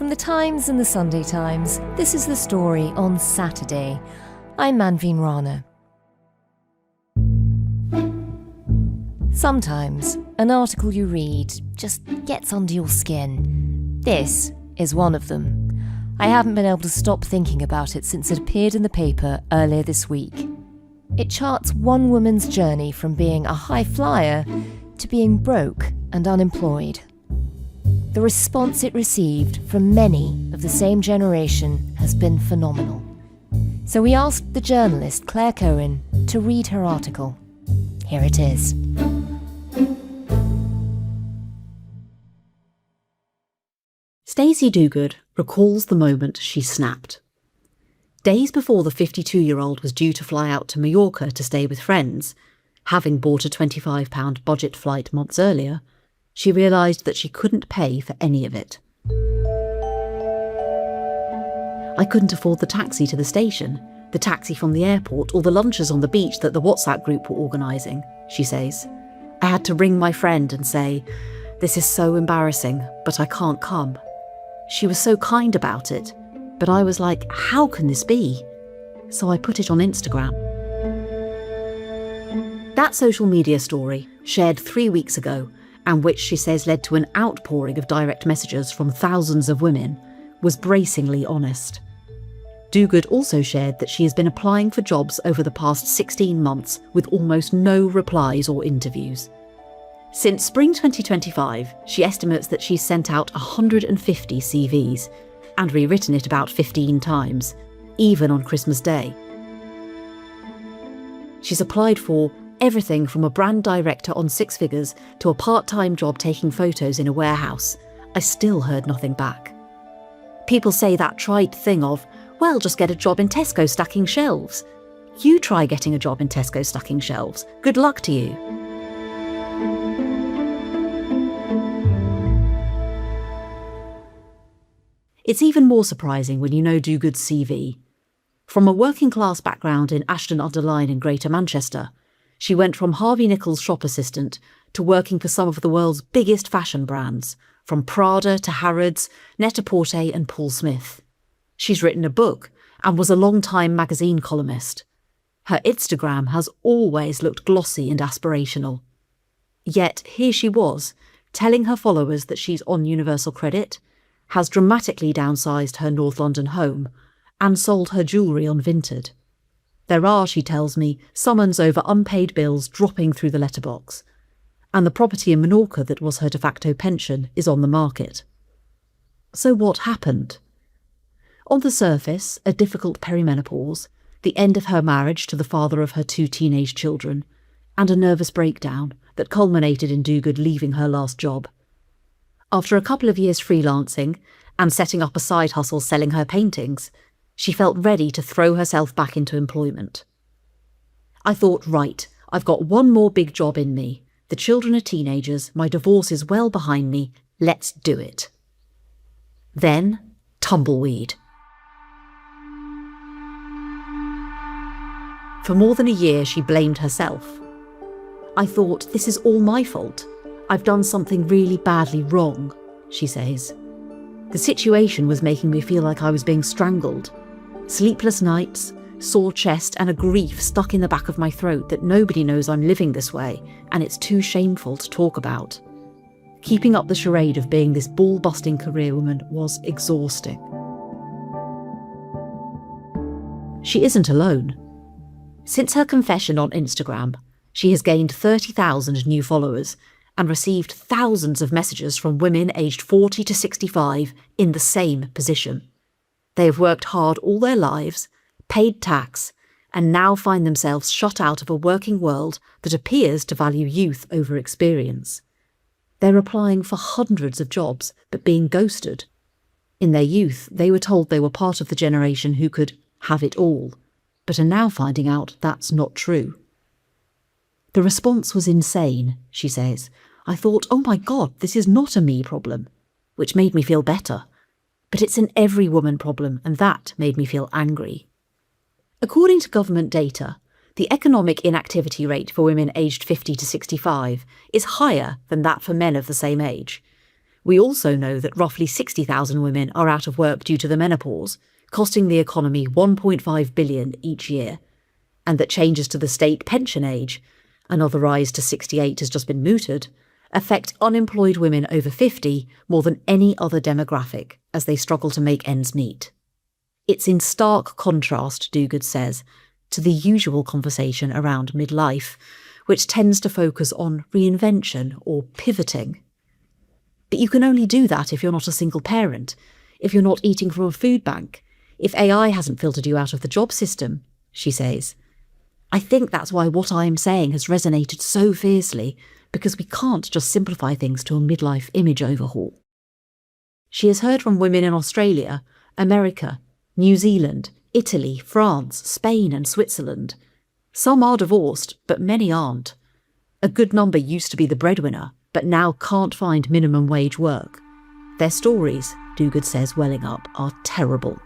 From the Times and the Sunday Times, this is the story on Saturday. I'm Manveen Rana. Sometimes, an article you read just gets under your skin. This is one of them. I haven't been able to stop thinking about it since it appeared in the paper earlier this week. It charts one woman's journey from being a high flyer to being broke and unemployed. The response it received from many of the same generation has been phenomenal. So we asked the journalist Claire Cohen to read her article. Here it is. Stacey Duguid recalls the moment she snapped. Days before the 52-year-old was due to fly out to Mallorca to stay with friends, having bought a £25 budget flight months earlier, she realised that she couldn't pay for any of it. I couldn't afford the taxi to the station, the taxi from the airport, or the lunches on the beach that the WhatsApp group were organising, she says. I had to ring my friend and say, "This is so embarrassing, but I can't come." She was so kind about it, but I was like, how can this be? So I put it on Instagram. That social media story, shared 3 weeks ago, and which she says led to an outpouring of direct messages from thousands of women, was bracingly honest. Duguid also shared that she has been applying for jobs over the past 16 months with almost no replies or interviews. Since spring 2025, she estimates that she's sent out 150 CVs and rewritten it about 15 times, even on Christmas Day. She's applied for everything from a brand director on six figures to a part-time job taking photos in a warehouse. I still heard nothing back. People say that trite thing of, well, just get a job in Tesco stacking shelves. You try getting a job in Tesco stacking shelves. Good luck to you. It's even more surprising when you know Duguid's CV. From a working-class background in Ashton-under-Lyne in Greater Manchester, she went from Harvey Nichols' shop assistant to working for some of the world's biggest fashion brands, from Prada to Harrods, Net-a-Porter and Paul Smith. She's written a book and was a long-time magazine columnist. Her Instagram has always looked glossy and aspirational. Yet here she was, telling her followers that she's on universal credit, has dramatically downsized her North London home, and sold her jewellery on Vinted. There are, she tells me, summons over unpaid bills dropping through the letterbox, and the property in Menorca that was her de facto pension is on the market. So what happened? On the surface, a difficult perimenopause, the end of her marriage to the father of her 2 teenage children, and a nervous breakdown that culminated in Duguid leaving her last job. After a couple of years freelancing and setting up a side hustle selling her paintings, she felt ready to throw herself back into employment. I thought, right, I've got one more big job in me. The children are teenagers, my divorce is well behind me, let's do it. Then, tumbleweed. For more than a year, she blamed herself. I thought, this is all my fault. I've done something really badly wrong, she says. The situation was making me feel like I was being strangled. Sleepless nights, sore chest and a grief stuck in the back of my throat that nobody knows I'm living this way and it's too shameful to talk about. Keeping up the charade of being this ball-busting career woman was exhausting. She isn't alone. Since her confession on Instagram, she has gained 30,000 new followers and received thousands of messages from women aged 40 to 65 in the same position. They have worked hard all their lives, paid tax, and now find themselves shut out of a working world that appears to value youth over experience. They're applying for hundreds of jobs, but being ghosted. In their youth, they were told they were part of the generation who could have it all, but are now finding out that's not true. The response was insane, she says. I thought, oh my God, this is not a me problem, which made me feel better. But it's an every woman problem, and that made me feel angry. According to government data, the economic inactivity rate for women aged 50 to 65 is higher than that for men of the same age, We also know that roughly 60,000 women are out of work due to the menopause, costing the economy $1.5 billion each year, and that changes to the state pension age, another rise to 68 has just been mooted, affect unemployed women over 50 more than any other demographic as they struggle to make ends meet. It's in stark contrast, Duguid says, to the usual conversation around midlife, which tends to focus on reinvention or pivoting. But you can only do that if you're not a single parent, if you're not eating from a food bank, if AI hasn't filtered you out of the job system, she says. I think that's why what I'm saying has resonated so fiercely, because we can't just simplify things to a midlife image overhaul. She has heard from women in Australia, America, New Zealand, Italy, France, Spain and Switzerland. Some are divorced, but many aren't. A good number used to be the breadwinner, but now can't find minimum wage work. Their stories, Duguid says, welling up, are terrible.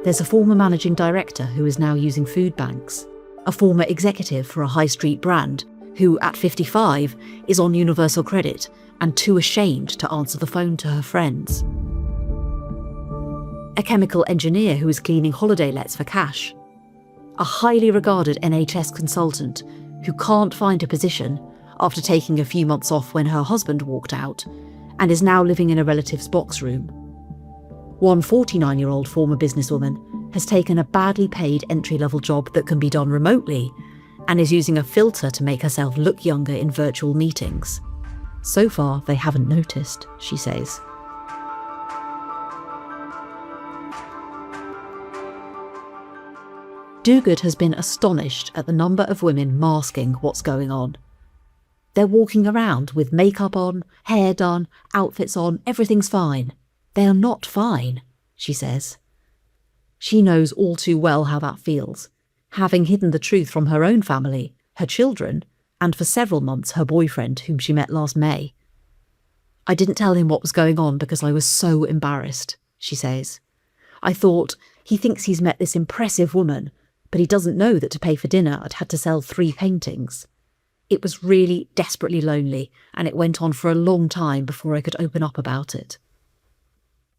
There's a former managing director who is now using food banks, a former executive for a high street brand who, at 55, is on universal credit and too ashamed to answer the phone to her friends. A chemical engineer who is cleaning holiday lets for cash. A highly regarded NHS consultant who can't find a position after taking a few months off when her husband walked out and is now living in a relative's box room. One 49-year-old former businesswoman has taken a badly paid entry-level job that can be done remotely and is using a filter to make herself look younger in virtual meetings. So far, they haven't noticed, she says. Duguid has been astonished at the number of women masking what's going on. They're walking around with makeup on, hair done, outfits on, everything's fine. They are not fine, she says. She knows all too well how that feels, having hidden the truth from her own family, her children, and for several months her boyfriend, whom she met last May. I didn't tell him what was going on because I was so embarrassed, she says. I thought, he thinks he's met this impressive woman, but he doesn't know that to pay for dinner I'd had to sell 3 paintings. It was really desperately lonely, and it went on for a long time before I could open up about it.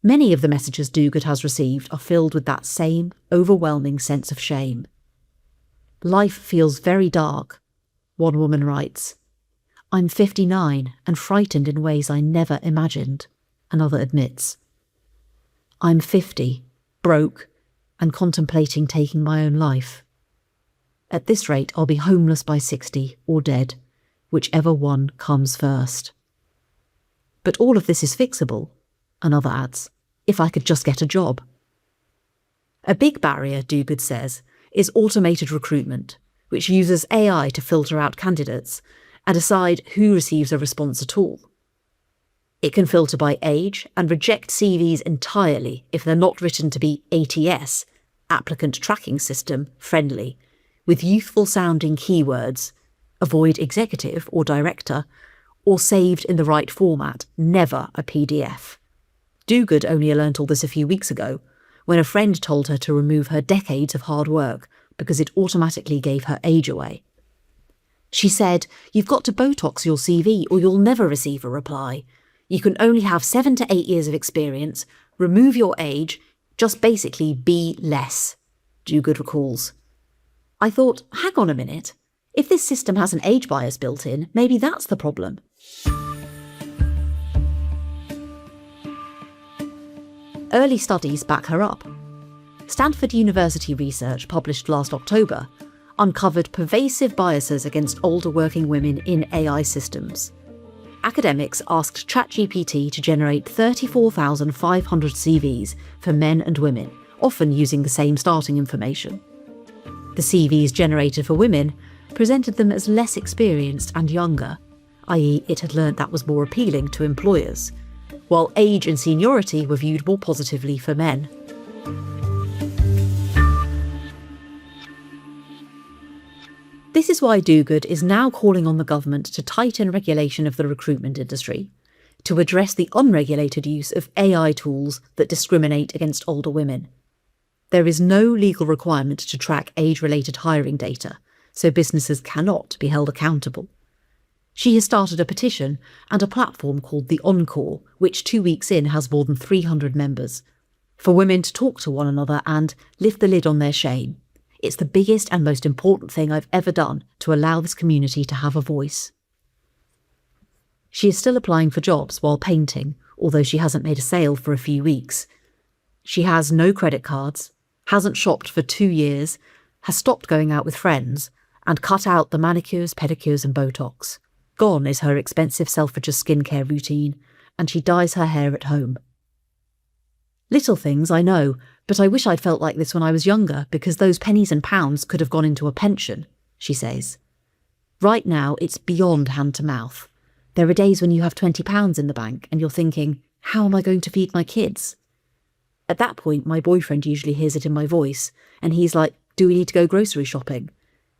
Many of the messages Duguid has received are filled with that same overwhelming sense of shame. Life feels very dark, one woman writes. I'm 59 and frightened in ways I never imagined, another admits. I'm 50, broke, and contemplating taking my own life. At this rate, I'll be homeless by 60 or dead, whichever one comes first. But all of this is fixable, another adds, if I could just get a job. A big barrier, Duguid says, is automated recruitment, which uses AI to filter out candidates and decide who receives a response at all. It can filter by age and reject CVs entirely if they're not written to be ATS, Applicant Tracking System, friendly, with youthful-sounding keywords, avoid executive or director, or saved in the right format, never a PDF. Duguid only learnt all this a few weeks ago, when a friend told her to remove her decades of hard work because it automatically gave her age away. She said, "You've got to Botox your CV or you'll never receive a reply. You can only have 7 to 8 years of experience, remove your age, just basically be less," Duguid recalls. I thought, hang on a minute, if this system has an age bias built in, maybe that's the problem. Early studies back her up. Stanford University research published last October uncovered pervasive biases against older working women in AI systems. Academics asked ChatGPT to generate 34,500 CVs for men and women, often using the same starting information. The CVs generated for women presented them as less experienced and younger, i.e. it had learnt that was more appealing to employers, while age and seniority were viewed more positively for men. This is why Duguid is now calling on the government to tighten regulation of the recruitment industry, to address the unregulated use of AI tools that discriminate against older women. There is no legal requirement to track age-related hiring data, so businesses cannot be held accountable. She has started a petition and a platform called The Encore, which 2 weeks in has more than 300 members, for women to talk to one another and lift the lid on their shame. It's the biggest and most important thing I've ever done to allow this community to have a voice. She is still applying for jobs while painting, although she hasn't made a sale for a few weeks. She has no credit cards, hasn't shopped for 2 years, has stopped going out with friends, and cut out the manicures, pedicures and Botox. Gone is her expensive Selfridges skincare routine, and she dyes her hair at home. Little things, I know, but I wish I'd felt like this when I was younger, because those pennies and pounds could have gone into a pension, she says. Right now, it's beyond hand to mouth. There are days when you have £20 in the bank and you're thinking, how am I going to feed my kids? At that point, my boyfriend usually hears it in my voice, and he's like, do we need to go grocery shopping?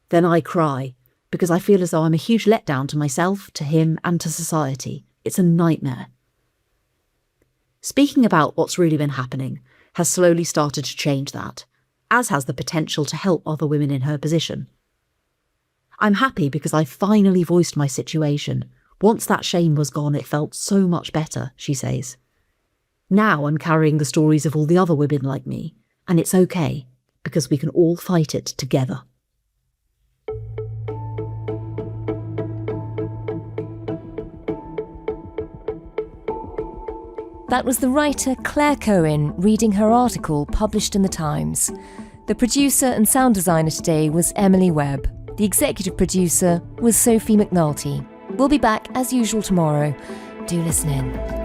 Then I cry, because I feel as though I'm a huge letdown to myself, to him, and to society. It's a nightmare. Speaking about what's really been happening has slowly started to change that, as has the potential to help other women in her position. I'm happy because I finally voiced my situation. Once that shame was gone, it felt so much better, she says. Now I'm carrying the stories of all the other women like me, and it's okay, because we can all fight it together. That was the writer Claire Cohen reading her article published in The Times. The producer and sound designer today was Emily Webb. The executive producer was Sophie McNulty. We'll be back as usual tomorrow. Do listen in.